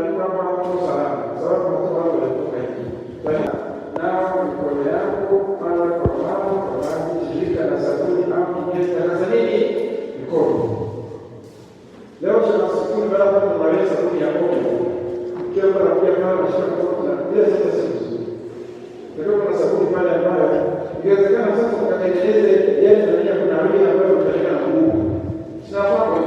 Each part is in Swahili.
imeandikwa hapa kwa salama, sababu watu wao walitoka hivi. Kwa hiyo nao mikono yako mara kwa mara kwa maji, shirika na sabuni au kinyesi na sabuni mikono. Leo tunasukuni baada ya kumaliza sabuni ya moto. Kila mara pia kama unashika mkono na bila sasa siku. Ndio kuna sabuni pale ambayo ingewezekana sasa tukatengeneze yale tunania kuna wili ambayo tutaweka na nguvu. Tunafahamu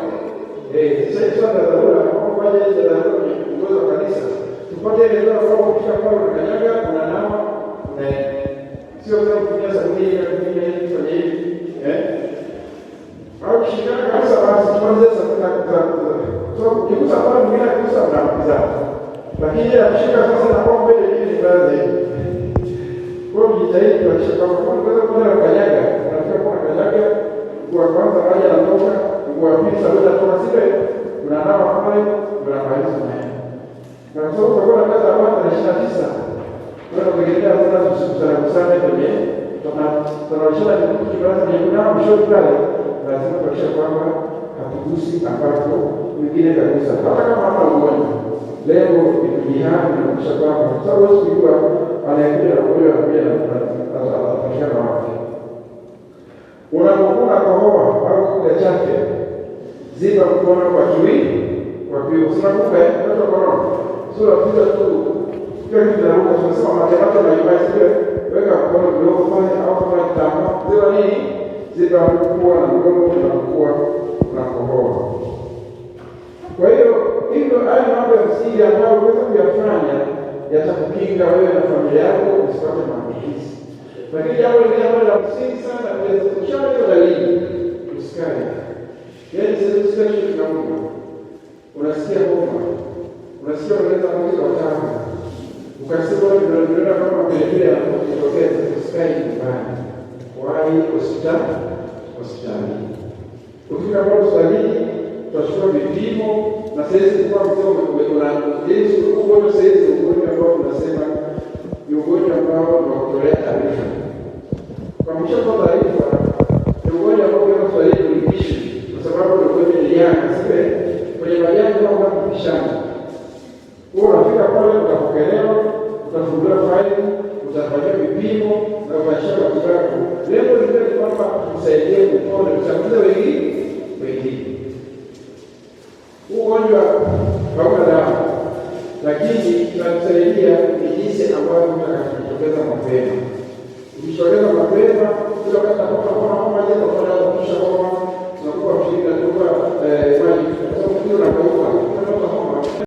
sasa hivi swala la dharura kwa ajili ya dharura ni uwezo wa kanisa. Tupate ile ndio kwa kisha pale unakanyaga unanawa na sio kama kutumia sabuni ya kutumia hivi kwenye hivi au shikana kabisa basi tuanze sasa so ukigusa pale mwingine akigusa unapiza. Lakini ya kushika sasa na kwa mbele ili baadhi kwa jitahidi kuhakikisha kwamba unaweza kuona kanyaga unafika kwa kanyaga kwa kwanza maji yanatoka kwa pili sabuni inatoka sipe unanawa pale unamaliza naye na kwa sababu kwa kazi ya watu 29 wewe ungegelea kuna kusana kwenye tunawashana ni kibaza ni kuna mshoto pale lazima kuhakikisha kwamba hatugusi ambapo mwingine kabisa hata kama hana ugonjwa. Lengo ni kujihami na kuhakikisha kwamba kwa sababu wewe unajua anayekuja na kuja na pia atafanya wapi. Unapokuwa kohoa au kuja chake ziba mkono kwa kiwili kwa kiwili unakumbuka ndio kwa sura piga tu kwa kitu na ruka tunasema matematika na ibada weka mkono kidogo pale au kama kitamba ziba nini ziba mkono na mkono na mkoa na kohoa. Kwa hiyo hivyo haya mambo ya msingi ambayo unaweza kuyafanya yatakukinga wewe na familia yako usipate maambukizi. Lakini jambo lingine ambalo la msingi sana ni kushauri dalili usikae. Yaani sisi usikae tunaomba. Unasikia homa. Unasikia unaweza kuanza kutaka. Ukasema ndio kama vile yanatokea usikae nyumbani. Wahi hospitali. Ukifika kwa hospitali tutachukua vipimo na sasa kwa mtoto una Yesu ugonjwa sasa ugonjwa ambao tunasema ni ugonjwa ambao tunatolea taarifa. Kwa mwisho wa taarifa ni ugonjwa ambao unaweza kuishi kwa sababu ni ugonjwa ni yana sasa kwenye majani kama kupishana. Kwa unafika pale utapokelewa, utafunguliwa faili, utafanywa vipimo na utashika matibabu. Lengo ni kwamba tusaidie kupona kusaidia wengine. Ugonjwa hauna dawa, lakini tunakusaidia ni jinsi ambavyo utakachotokeza mapema. Ukitokeza mapema, kila wakati unapokuwa